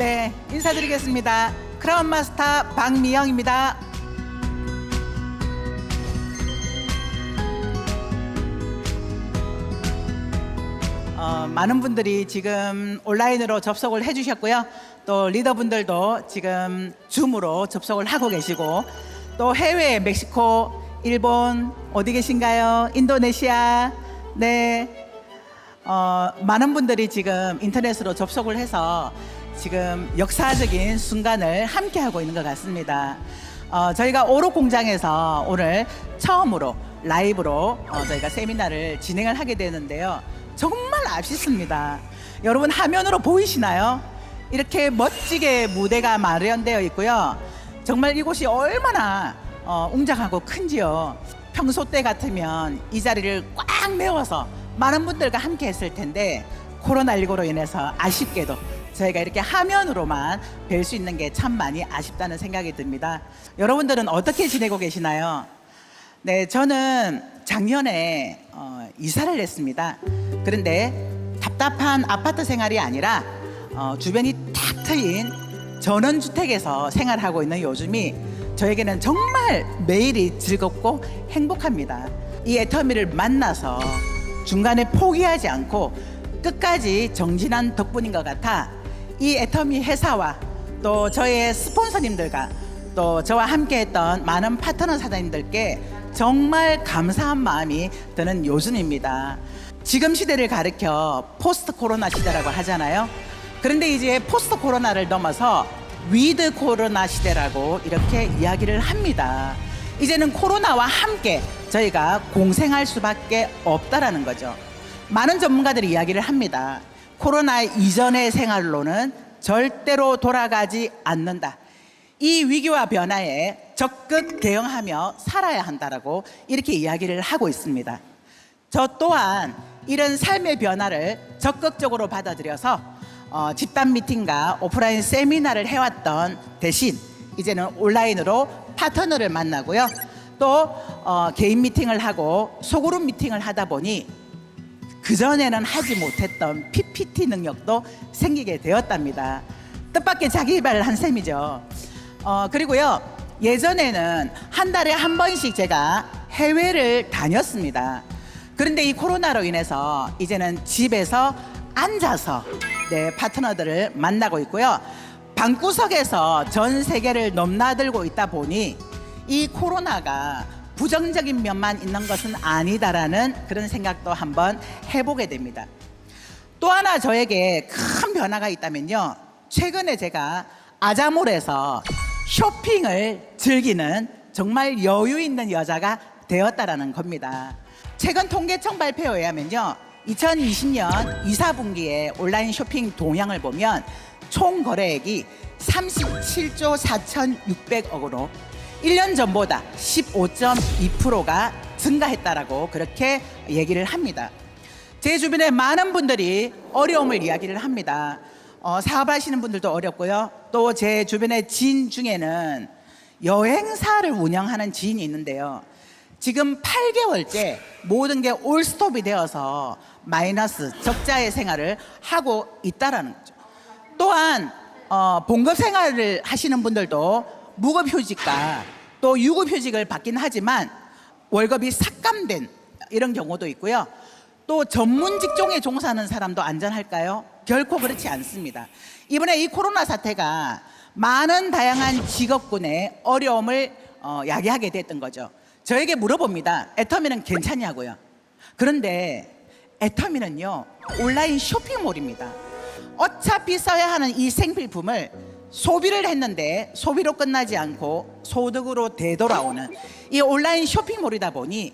네, 인사드리겠습니다. 크라운 마스터 박미영입니다. 많은 분들이 지금 온라인으로 접속을 해주셨고요. 또 리더분들도 지금 줌으로 접속을 하고 계시고, 또 해외 멕시코, 일본 어디 계신가요? 인도네시아, 네, 많은 분들이 지금 인터넷으로 접속을 해서 지금 역사적인 순간을 함께 하고 있는 것 같습니다. 저희가 오록 공장에서 오늘 처음으로 라이브로 저희가 세미나를 진행을 하게 되는데요. 정말 아쉽습니다. 여러분 화면으로 보이시나요? 이렇게 멋지게 무대가 마련되어 있고요. 정말 이곳이 얼마나 웅장하고 큰지요. 평소 때 같으면 이 자리를 꽉 메워서 많은 분들과 함께 했을 텐데, 코로나19로 인해서 아쉽게도 저희가 이렇게 화면으로만 뵐 수 있는 게 참 많이 아쉽다는 생각이 듭니다. 여러분들은 어떻게 지내고 계시나요? 네, 저는 작년에 이사를 했습니다. 그런데 답답한 아파트 생활이 아니라 주변이 탁 트인 전원주택에서 생활하고 있는 요즘이 저에게는 정말 매일이 즐겁고 행복합니다. 이 애터미를 만나서 중간에 포기하지 않고 끝까지 정진한 덕분인 것 같아 이 애터미 회사와 또 저의 스폰서님들과 또 저와 함께했던 많은 파트너 사장님들께 정말 감사한 마음이 드는 요즘입니다. 지금 시대를 가리켜 포스트 코로나 시대라고 하잖아요. 그런데 이제 포스트 코로나를 넘어서 위드 코로나 시대라고 이렇게 이야기를 합니다. 이제는 코로나와 함께 저희가 공생할 수밖에 없다라는 거죠. 많은 전문가들이 이야기를 합니다. 코로나 이전의 생활로는 절대로 돌아가지 않는다. 이 위기와 변화에 적극 대응하며 살아야 한다라고 이렇게 이야기를 하고 있습니다. 저 또한 이런 삶의 변화를 적극적으로 받아들여서 집단 미팅과 오프라인 세미나를 해왔던 대신 이제는 온라인으로 파트너를 만나고요. 또 개인 미팅을 하고 소그룹 미팅을 하다 보니 그전에는 하지 못했던 PPT 능력도 생기게 되었답니다. 뜻밖의 자기 개발을 한 셈이죠. 그리고요, 예전에는 한 달에 한 번씩 제가 해외를 다녔습니다. 그런데 이 코로나로 인해서 이제는 집에서 앉아서 파트너들을 만나고 있고요. 방구석에서 전 세계를 넘나들고 있다 보니 이 코로나가 부정적인 면만 있는 것은 아니다라는 그런 생각도 한번 해보게 됩니다. 또 하나 저에게 큰 변화가 있다면요, 최근에 제가 아자몰에서 쇼핑을 즐기는 정말 여유 있는 여자가 되었다라는 겁니다. 최근 통계청 발표에 의하면요, 2020년 2, 4분기에 온라인 쇼핑 동향을 보면 총 거래액이 37조 4,600억으로 1년 전보다 15.2%가 증가했다라고 그렇게 얘기를 합니다. 제 주변에 많은 분들이 어려움을 이야기를 합니다. 사업하시는 분들도 어렵고요. 또 제 주변의 지인 중에는 여행사를 운영하는 지인이 있는데요. 지금 8개월째 모든 게 올스톱이 되어서 마이너스 적자의 생활을 하고 있다라는 거죠. 또한 봉급 생활을 하시는 분들도 무급휴직과 또 유급휴직을 받긴 하지만 월급이 삭감된 이런 경우도 있고요. 또 전문 직종에 종사하는 사람도 안전할까요? 결코 그렇지 않습니다. 이번에 이 코로나 사태가 많은 다양한 직업군의 어려움을 야기하게 됐던 거죠. 저에게 물어봅니다. 애터미는 괜찮냐고요. 그런데 애터미는요, 온라인 쇼핑몰입니다. 어차피 써야 하는 이 생필품을 소비를 했는데 소비로 끝나지 않고 소득으로 되돌아오는 이 온라인 쇼핑몰이다 보니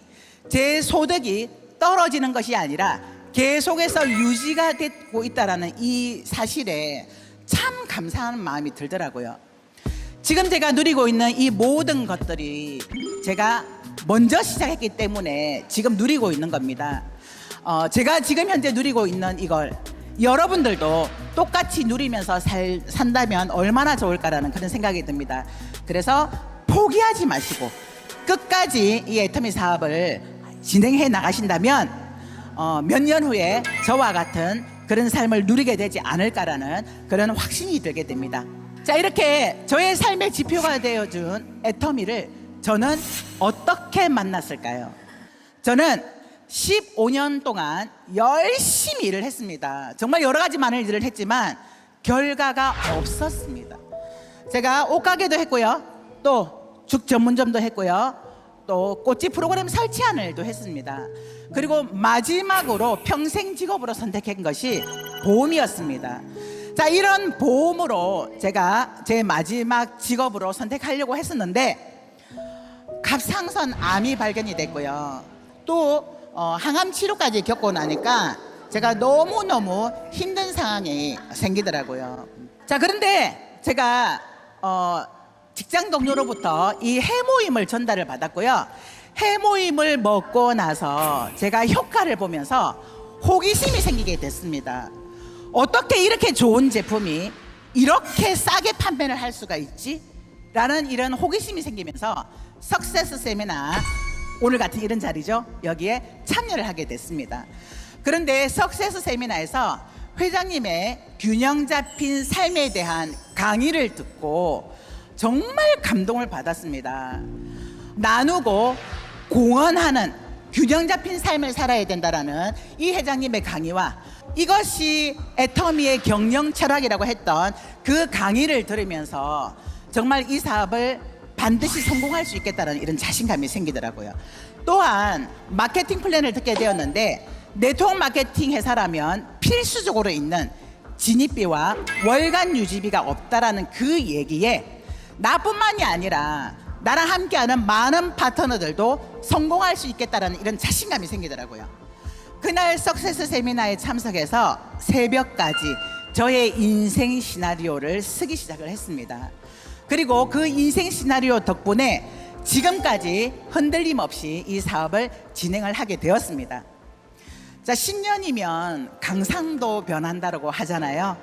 제 소득이 떨어지는 것이 아니라 계속해서 유지가 되고 있다는 이 사실에 참 감사한 마음이 들더라고요. 지금 제가 누리고 있는 이 모든 것들이 제가 먼저 시작했기 때문에 지금 누리고 있는 겁니다. 제가 지금 현재 누리고 있는 이걸 여러분들도 똑같이 누리면서 산다면 얼마나 좋을까라는 그런 생각이 듭니다. 그래서 포기하지 마시고 끝까지 이 애터미 사업을 진행해 나가신다면 몇 년 후에 저와 같은 그런 삶을 누리게 되지 않을까라는 그런 확신이 들게 됩니다. 자, 이렇게 저의 삶의 지표가 되어준 애터미를 저는 어떻게 만났을까요? 저는 15년 동안 열심히 일을 했습니다. 정말 여러 가지 많은 일들을 했지만 결과가 없었습니다. 제가 옷가게도 했고요, 또 죽 전문점도 했고요, 또 꽃집 프로그램 설치하는 일도 했습니다. 그리고 마지막으로 평생 직업으로 선택한 것이 보험이었습니다. 자, 이런 보험으로 제가 제 마지막 직업으로 선택하려고 했었는데 갑상선 암이 발견이 됐고요, 또 항암 치료까지 겪고 나니까 제가 너무너무 힘든 상황이 생기더라고요. 자, 그런데 제가 직장 동료로부터 이 해모임을 전달을 받았고요. 해모임을 먹고 나서 제가 효과를 보면서 호기심이 생기게 됐습니다. 어떻게 이렇게 좋은 제품이 이렇게 싸게 판매를 할 수가 있지? 라는 이런 호기심이 생기면서 석세스 세미나, 오늘 같은 이런 자리죠, 여기에 참여를 하게 됐습니다. 그런데 석세스 세미나에서 회장님의 균형 잡힌 삶에 대한 강의를 듣고 정말 감동을 받았습니다. 나누고 공헌하는 균형 잡힌 삶을 살아야 된다라는 이 회장님의 강의와 이것이 애터미의 경영 철학이라고 했던 그 강의를 들으면서 정말 이 사업을 반드시 성공할 수 있겠다는 이런 자신감이 생기더라고요. 또한 마케팅 플랜을 듣게 되었는데 네트워크 마케팅 회사라면 필수적으로 있는 진입비와 월간 유지비가 없다라는 그 얘기에 나뿐만이 아니라 나랑 함께하는 많은 파트너들도 성공할 수 있겠다라는 이런 자신감이 생기더라고요. 그날 석세스 세미나에 참석해서 새벽까지 저의 인생 시나리오를 쓰기 시작을 했습니다. 그리고 그 인생 시나리오 덕분에 지금까지 흔들림 없이 이 사업을 진행을 하게 되었습니다. 자, 10년이면 강상도 변한다고 하잖아요.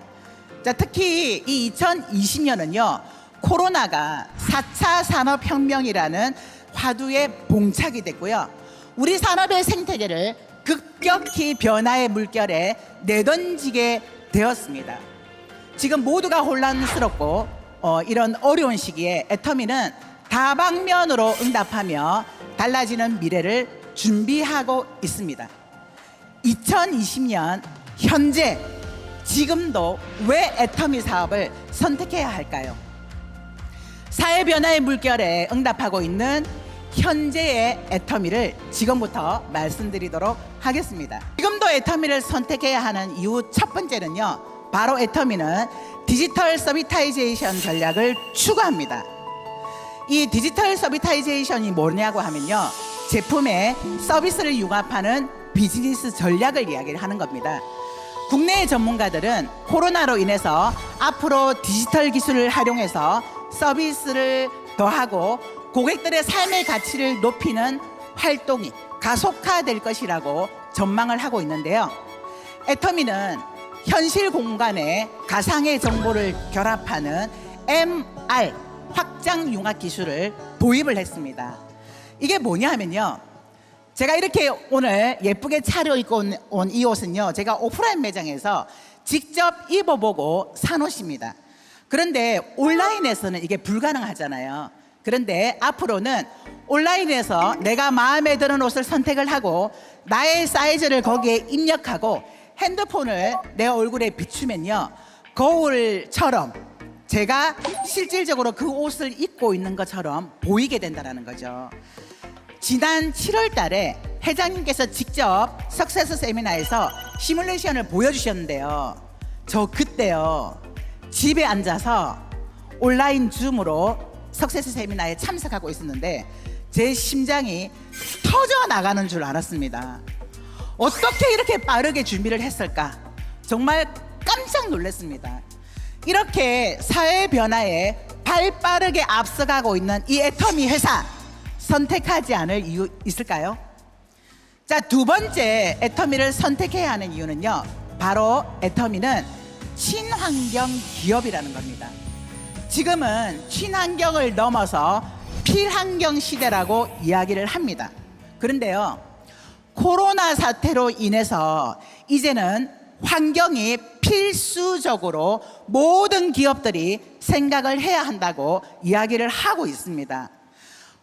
자, 특히 이 2020년은요 코로나가 4차 산업혁명이라는 화두에 봉착이 됐고요, 우리 산업의 생태계를 급격히 변화의 물결에 내던지게 되었습니다. 지금 모두가 혼란스럽고 이런 어려운 시기에 애터미는 다방면으로 응답하며 달라지는 미래를 준비하고 있습니다. 2020년 현재 지금도 왜 애터미 사업을 선택해야 할까요? 사회 변화의 물결에 응답하고 있는 현재의 애터미를 지금부터 말씀드리도록 하겠습니다. 지금도 애터미를 선택해야 하는 이유 첫 번째는요, 바로 애터미는 디지털 서비타이제이션 전략을 추구합니다. 이 디지털 서비타이제이션이 뭐냐고 하면요, 제품에 서비스를 융합하는 비즈니스 전략을 이야기를 하는 겁니다. 국내의 전문가들은 코로나로 인해서 앞으로 디지털 기술을 활용해서 서비스를 더하고 고객들의 삶의 가치를 높이는 활동이 가속화될 것이라고 전망을 하고 있는데요, 애터미는 현실 공간에 가상의 정보를 결합하는 MR 확장 융합 기술을 도입을 했습니다. 이게 뭐냐 하면요, 제가 이렇게 오늘 예쁘게 차려입고 온 이 옷은요, 제가 오프라인 매장에서 직접 입어보고 산 옷입니다. 그런데 온라인에서는 이게 불가능하잖아요. 그런데 앞으로는 온라인에서 내가 마음에 드는 옷을 선택을 하고 나의 사이즈를 거기에 입력하고 핸드폰을 내 얼굴에 비추면요, 거울처럼 제가 실질적으로 그 옷을 입고 있는 것처럼 보이게 된다는 거죠. 지난 7월 달에 회장님께서 직접 석세스 세미나에서 시뮬레이션을 보여주셨는데요, 저 그때요 집에 앉아서 온라인 줌으로 석세스 세미나에 참석하고 있었는데 제 심장이 터져 나가는 줄 알았습니다. 어떻게 이렇게 빠르게 준비를 했을까? 정말 깜짝 놀랐습니다. 이렇게 사회 변화에 발빠르게 앞서가고 있는 이 애터미 회사 선택하지 않을 이유 있을까요? 자, 두 번째 애터미를 선택해야 하는 이유는요, 바로 애터미는 친환경 기업이라는 겁니다. 지금은 친환경을 넘어서 필환경 시대라고 이야기를 합니다. 그런데요, 코로나 사태로 인해서 이제는 환경이 필수적으로 모든 기업들이 생각을 해야 한다고 이야기를 하고 있습니다.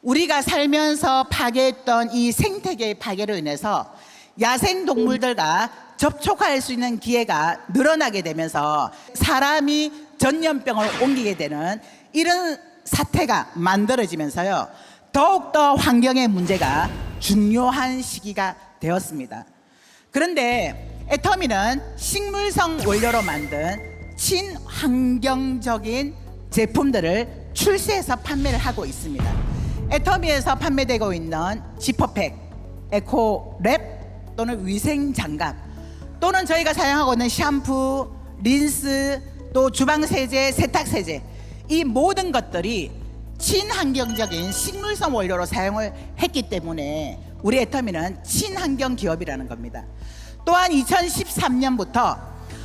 우리가 살면서 파괴했던 이 생태계의 파괴로 인해서 야생동물들과 접촉할 수 있는 기회가 늘어나게 되면서 사람이 전염병을 옮기게 되는 이런 사태가 만들어지면서요, 더욱더 환경의 문제가 중요한 시기가 되었습니다. 그런데 애터미는 식물성 원료로 만든 친환경적인 제품들을 출시해서 판매를 하고 있습니다. 애터미에서 판매되고 있는 지퍼팩, 에코랩 또는 위생장갑, 또는 저희가 사용하고 있는 샴푸, 린스, 또 주방세제, 세탁세제, 이 모든 것들이 친환경적인 식물성 원료로 사용을 했기 때문에 우리 애터미는 친환경 기업이라는 겁니다. 또한 2013년부터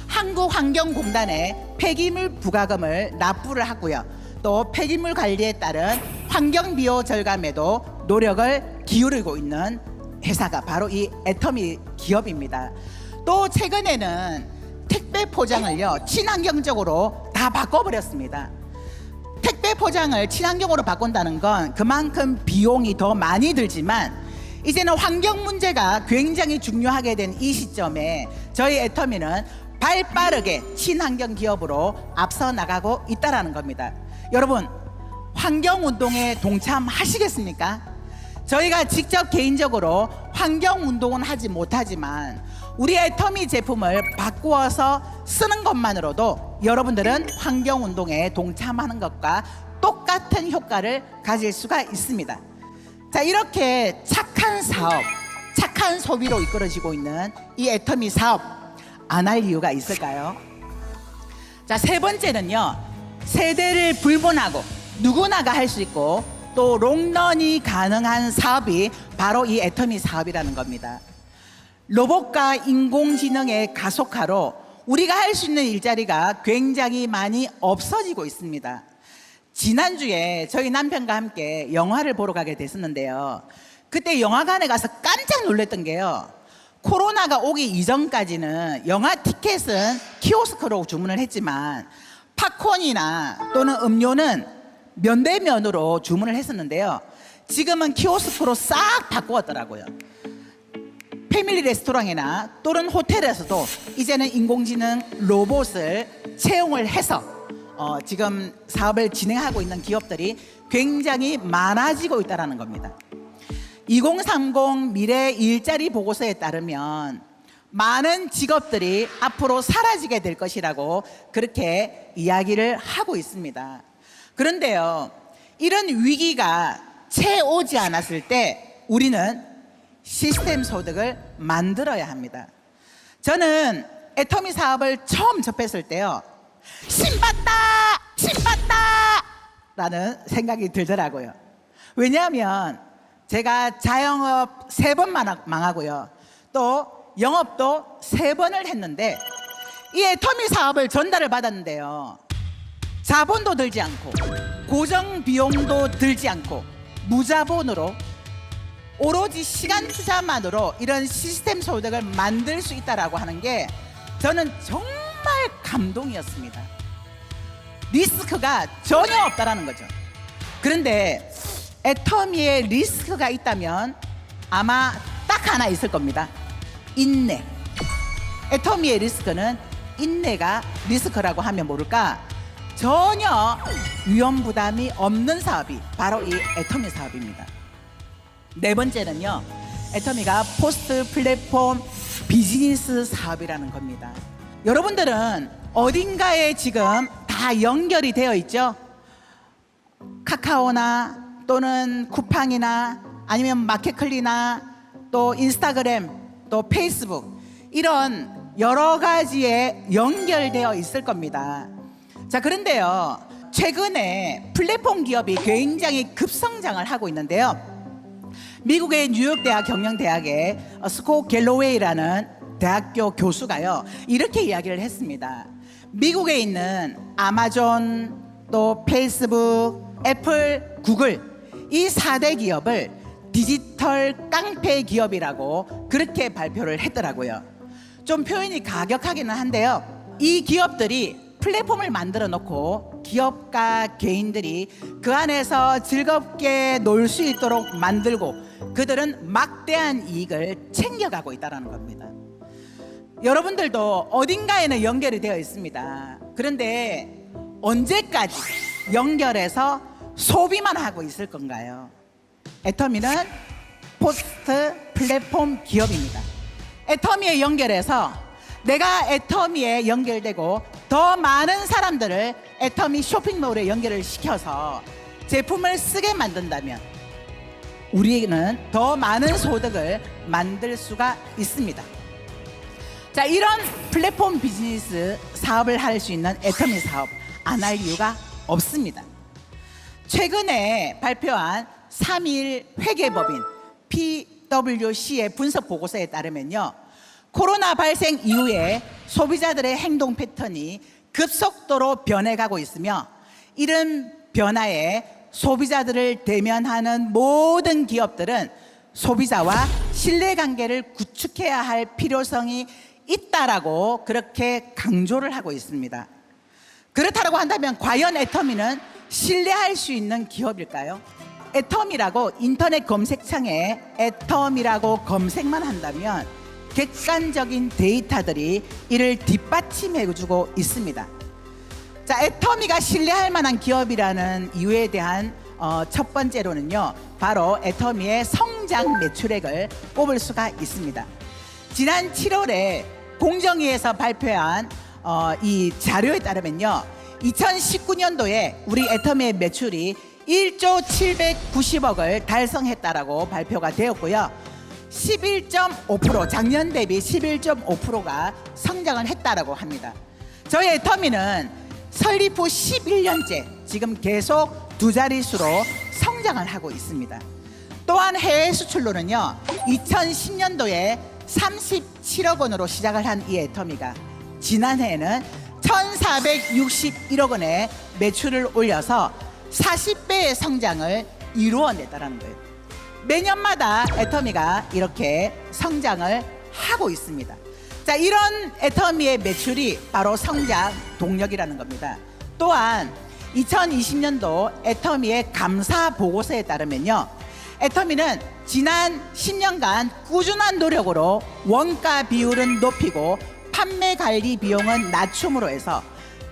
한국환경공단에 폐기물 부과금을 납부를 하고요, 또 폐기물 관리에 따른 환경비용 절감에도 노력을 기울이고 있는 회사가 바로 이 애터미 기업입니다. 또 최근에는 택배 포장을요, 친환경적으로 다 바꿔버렸습니다. 택배 포장을 친환경으로 바꾼다는 건 그만큼 비용이 더 많이 들지만, 이제는 환경 문제가 굉장히 중요하게 된 이 시점에 저희 애터미는 발빠르게 친환경 기업으로 앞서 나가고 있다는 겁니다. 여러분, 환경운동에 동참하시겠습니까? 저희가 직접 개인적으로 환경운동은 하지 못하지만 우리 애터미 제품을 바꾸어서 쓰는 것만으로도 여러분들은 환경운동에 동참하는 것과 똑같은 효과를 가질 수가 있습니다. 자, 이렇게 착한 사업, 착한 소비로 이끌어지고 있는 이 애터미 사업, 안 할 이유가 있을까요? 자, 세 번째는요, 세대를 불문하고 누구나가 할 수 있고 또 롱런이 가능한 사업이 바로 이 애터미 사업이라는 겁니다. 로봇과 인공지능의 가속화로 우리가 할 수 있는 일자리가 굉장히 많이 없어지고 있습니다. 지난주에 저희 남편과 함께 영화를 보러 가게 됐었는데요, 그때 영화관에 가서 깜짝 놀랐던 게요, 코로나가 오기 이전까지는 영화 티켓은 키오스크로 주문을 했지만 팝콘이나 또는 음료는 면대면으로 주문을 했었는데요, 지금은 키오스크로 싹 바꾸었더라고요. 패밀리 레스토랑이나 또는 호텔에서도 이제는 인공지능 로봇을 채용을 해서 지금 사업을 진행하고 있는 기업들이 굉장히 많아지고 있다는 겁니다. 2030 미래 일자리 보고서에 따르면 많은 직업들이 앞으로 사라지게 될 것이라고 그렇게 이야기를 하고 있습니다. 그런데요, 이런 위기가 채 오지 않았을 때 우리는 시스템 소득을 만들어야 합니다. 저는 애터미 사업을 처음 접했을 때요, 신받다! 신받다! 라는 생각이 들더라고요. 왜냐하면 제가 자영업 3번 망하고요, 또 영업도 3번을 했는데 이 애터미 사업을 전달을 받았는데요, 자본도 들지 않고 고정 비용도 들지 않고 무자본으로 오로지 시간 투자만으로 이런 시스템 소득을 만들 수 있다라고 하는 게 저는 정말 감동이었습니다. 리스크가 전혀 없다라는 거죠. 그런데 애터미에 리스크가 있다면 아마 딱 하나 있을 겁니다. 인내. 애터미의 리스크는 인내가 리스크라고 하면 모를까, 전혀 위험 부담이 없는 사업이 바로 이 애터미 사업입니다. 네 번째는요, 애터미가 포스트 플랫폼 비즈니스 사업이라는 겁니다. 여러분들은 어딘가에 지금 다 연결이 되어 있죠? 카카오나 또는 쿠팡이나 아니면 마켓클리나 또 인스타그램 또 페이스북, 이런 여러 가지에 연결되어 있을 겁니다. 자, 그런데요, 최근에 플랫폼 기업이 굉장히 급성장을 하고 있는데요, 미국의 뉴욕대학 경영대학의 스콧 갤로웨이라는 대학교 교수가요, 이렇게 이야기를 했습니다. 미국에 있는 아마존, 또 페이스북, 애플, 구글, 이 4대 기업을 디지털 깡패 기업이라고 그렇게 발표를 했더라고요. 좀 표현이 가격하기는 한데요. 이 기업들이 플랫폼을 만들어 놓고 기업가 개인들이 그 안에서 즐겁게 놀 수 있도록 만들고 그들은 막대한 이익을 챙겨가고 있다는 겁니다. 여러분들도 어딘가에는 연결이 되어 있습니다. 그런데 언제까지 연결해서 소비만 하고 있을 건가요? 애터미는 포스트 플랫폼 기업입니다. 애터미에 연결해서 내가 애터미에 연결되고 더 많은 사람들을 애터미 쇼핑몰에 연결을 시켜서 제품을 쓰게 만든다면 우리는 더 많은 소득을 만들 수가 있습니다. 자, 이런 플랫폼 비즈니스 사업을 할 수 있는 애터미 사업 안 할 이유가 없습니다. 최근에 발표한 3일 회계법인 PwC의 분석 보고서에 따르면요, 코로나 발생 이후에 소비자들의 행동 패턴이 급속도로 변해가고 있으며 이런 변화에 소비자들을 대면하는 모든 기업들은 소비자와 신뢰관계를 구축해야 할 필요성이 있다라고 그렇게 강조를 하고 있습니다. 그렇다고 한다면 과연 애터미는 신뢰할 수 있는 기업일까요? 애터미라고 인터넷 검색창에 애터미라고 검색만 한다면 객관적인 데이터들이 이를 뒷받침해주고 있습니다. 자, 애터미가 신뢰할 만한 기업이라는 이유에 대한 첫 번째로는요, 바로 애터미의 성장 매출액을 꼽을 수가 있습니다. 지난 7월에 공정위에서 발표한 이 자료에 따르면요, 2019년도에 우리 애터미의 매출이 1조 790억을 달성했다라고 발표가 되었고요. 11.5% 작년 대비 11.5%가 성장을 했다라고 합니다. 저희 애터미는 설립 후 11년째 지금 계속 두 자릿수로 성장을 하고 있습니다. 또한 해외 수출로는요, 2010년도에 37억 원으로 시작을 한 이 애터미가 지난해에는 1,461억 원의 매출을 올려서 40배의 성장을 이루어냈다는 거예요. 매년마다 애터미가 이렇게 성장을 하고 있습니다. 자, 이런 애터미의 매출이 바로 성장 동력이라는 겁니다. 또한 2020년도 애터미의 감사 보고서에 따르면요, 애터미는 지난 10년간 꾸준한 노력으로 원가 비율은 높이고 판매 관리 비용은 낮춤으로 해서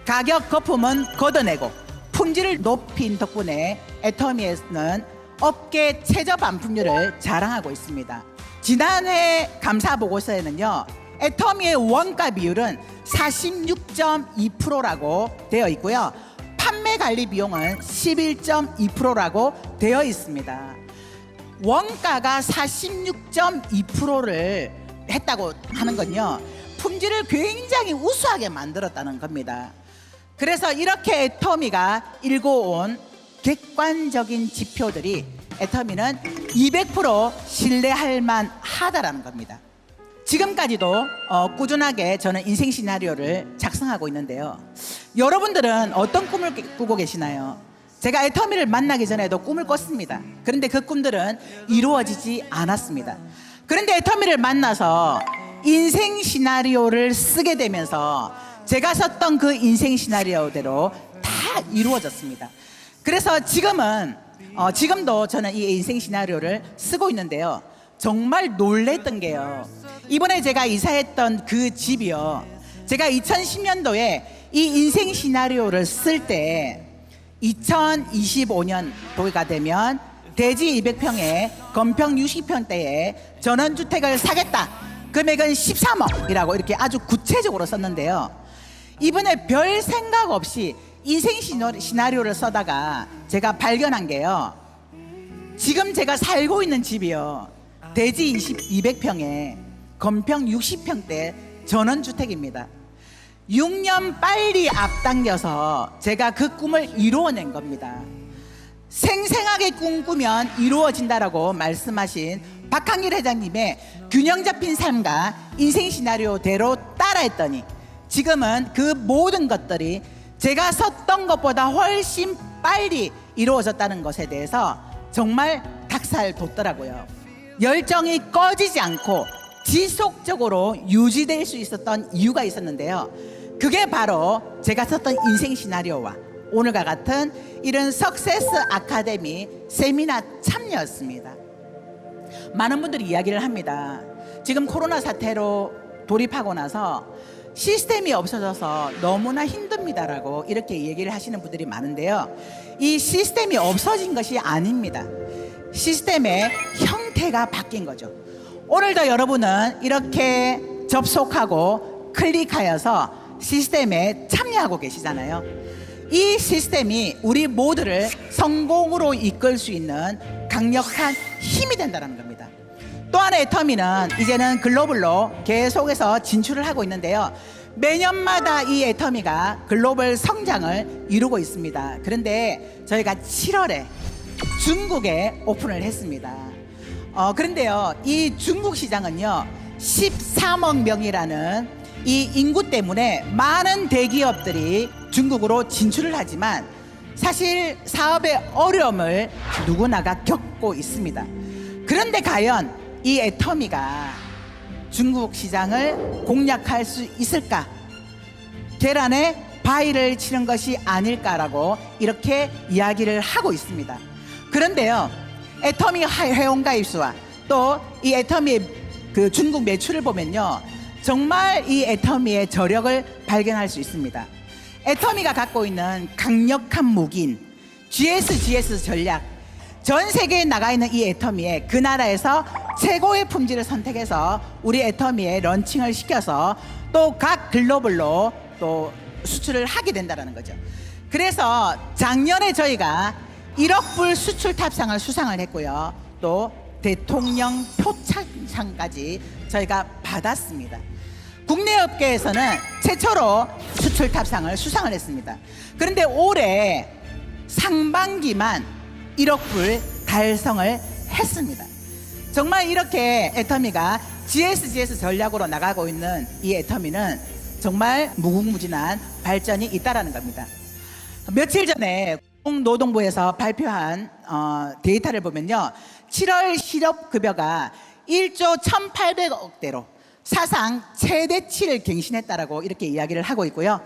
가격 거품은 걷어내고 품질을 높인 덕분에 애터미에서는 업계 최저 반품률을 자랑하고 있습니다. 지난해 감사 보고서에는요, 애터미의 원가 비율은 46.2%라고 되어 있고요, 판매 관리 비용은 11.2%라고 되어 있습니다. 원가가 46.2%를 했다고 하는 건요, 품질을 굉장히 우수하게 만들었다는 겁니다. 그래서 이렇게 애터미가 일궈온 객관적인 지표들이 애터미는 200% 신뢰할 만하다라는 겁니다. 지금까지도 꾸준하게 저는 인생 시나리오를 작성하고 있는데요, 여러분들은 어떤 꿈을 꾸고 계시나요? 제가 애터미를 만나기 전에도 꿈을 꿨습니다. 그런데 그 꿈들은 이루어지지 않았습니다. 그런데 애터미를 만나서 인생 시나리오를 쓰게 되면서 제가 썼던 그 인생 시나리오대로 다 이루어졌습니다. 그래서 지금도 저는 이 인생 시나리오를 쓰고 있는데요, 정말 놀랬던 게요, 이번에 제가 이사했던 그 집이요, 제가 2010년도에 이 인생 시나리오를 쓸 때 2025년도가 되면 대지 200평에 건평 60평대에 전원주택을 사겠다, 금액은 13억이라고 이렇게 아주 구체적으로 썼는데요, 이번에 별 생각 없이 인생 시나리오를 써다가 제가 발견한 게요, 지금 제가 살고 있는 집이요, 대지 200평에 건평 60평대 전원주택입니다. 6년 빨리 앞당겨서 제가 그 꿈을 이루어낸 겁니다. 생생하게 꿈꾸면 이루어진다라고 말씀하신 박항길 회장님의 균형 잡힌 삶과 인생 시나리오대로 따라했더니 지금은 그 모든 것들이 제가 썼던 것보다 훨씬 빨리 이루어졌다는 것에 대해서 정말 닭살 돋더라고요. 열정이 꺼지지 않고 지속적으로 유지될 수 있었던 이유가 있었는데요. 그게 바로 제가 썼던 인생 시나리오와 오늘과 같은 이런 석세스 아카데미 세미나 참여였습니다. 많은 분들이 이야기를 합니다. 지금 코로나 사태로 돌입하고 나서 시스템이 없어져서 너무나 힘듭니다라고 이렇게 얘기를 하시는 분들이 많은데요. 이 시스템이 없어진 것이 아닙니다. 시스템의 형태가 바뀐 거죠. 오늘도 여러분은 이렇게 접속하고 클릭하여서 시스템에 참여하고 계시잖아요. 이 시스템이 우리 모두를 성공으로 이끌 수 있는 강력한 힘이 된다는 겁니다. 또 하나의 애터미는 이제는 글로벌로 계속해서 진출을 하고 있는데요. 매년마다 이 애터미가 글로벌 성장을 이루고 있습니다. 그런데 저희가 7월에 중국에 오픈을 했습니다. 그런데요, 이 중국 시장은요 13억 명이라는 이 인구 때문에 많은 대기업들이 중국으로 진출을 하지만 사실 사업의 어려움을 누구나가 겪고 있습니다. 그런데 과연 이 애터미가 중국 시장을 공략할 수 있을까? 계란에 바위를 치는 것이 아닐까라고 이렇게 이야기를 하고 있습니다. 그런데요, 애터미 회원가입 수와 또 이 애터미의 그 중국 매출을 보면요, 정말 이 애터미의 저력을 발견할 수 있습니다. 애터미가 갖고 있는 강력한 무기인 GSGS 전략, 전 세계에 나가 있는 이 애터미에 그 나라에서 최고의 품질을 선택해서 우리 애터미에 런칭을 시켜서 또 각 글로벌로 또 수출을 하게 된다는 거죠. 그래서 작년에 저희가 1억 불 수출 탑상을 수상을 했고요. 또 대통령 표창장까지 저희가 받았습니다. 국내 업계에서는 최초로 수출 탑상을 수상을 했습니다. 그런데 올해 상반기만 1억 불 달성을 했습니다. 정말 이렇게 애터미가 GSGS 전략으로 나가고 있는 이 애터미는 정말 무궁무진한 발전이 있다라는 겁니다. 며칠 전에 노동부에서 발표한 데이터를 보면요, 7월 실업급여가 1조 1,800억대로 사상 최대치를 갱신했다라고 이렇게 이야기를 하고 있고요.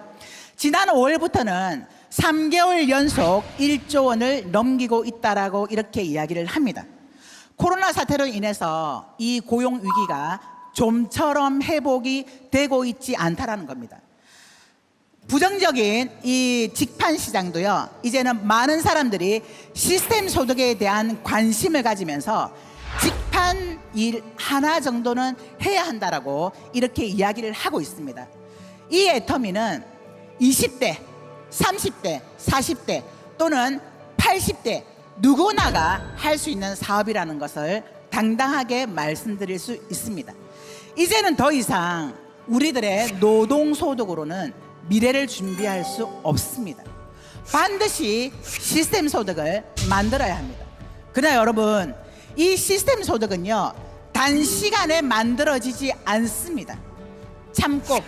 지난 5월부터는 3개월 연속 1조 원을 넘기고 있다라고 이렇게 이야기를 합니다. 코로나 사태로 인해서 이 고용 위기가 좀처럼 회복이 되고 있지 않다라는 겁니다. 부정적인 이 직판 시장도요, 이제는 많은 사람들이 시스템 소득에 대한 관심을 가지면서 직판 일 하나 정도는 해야 한다라고 이렇게 이야기를 하고 있습니다. 이 애터미는 20대, 30대, 40대 또는 80대 누구나가 할 수 있는 사업이라는 것을 당당하게 말씀드릴 수 있습니다. 이제는 더 이상 우리들의 노동소득으로는 미래를 준비할 수 없습니다. 반드시 시스템 소득을 만들어야 합니다. 그러나 여러분, 이 시스템 소득은요 단시간에 만들어지지 않습니다. 참고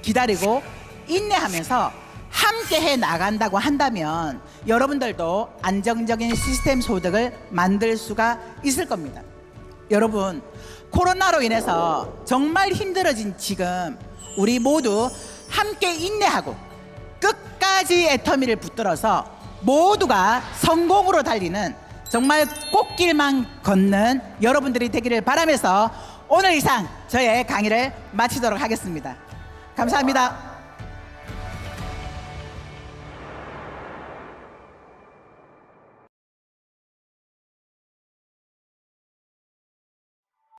기다리고 인내하면서 함께 해 나간다고 한다면 여러분들도 안정적인 시스템 소득을 만들 수가 있을 겁니다. 여러분, 코로나로 인해서 정말 힘들어진 지금 우리 모두 함께 인내하고 끝까지 애터미를 붙들어서 모두가 성공으로 달리는 정말 꽃길만 걷는 여러분들이 되기를 바라면서 오늘 이상 저의 강의를 마치도록 하겠습니다. 감사합니다.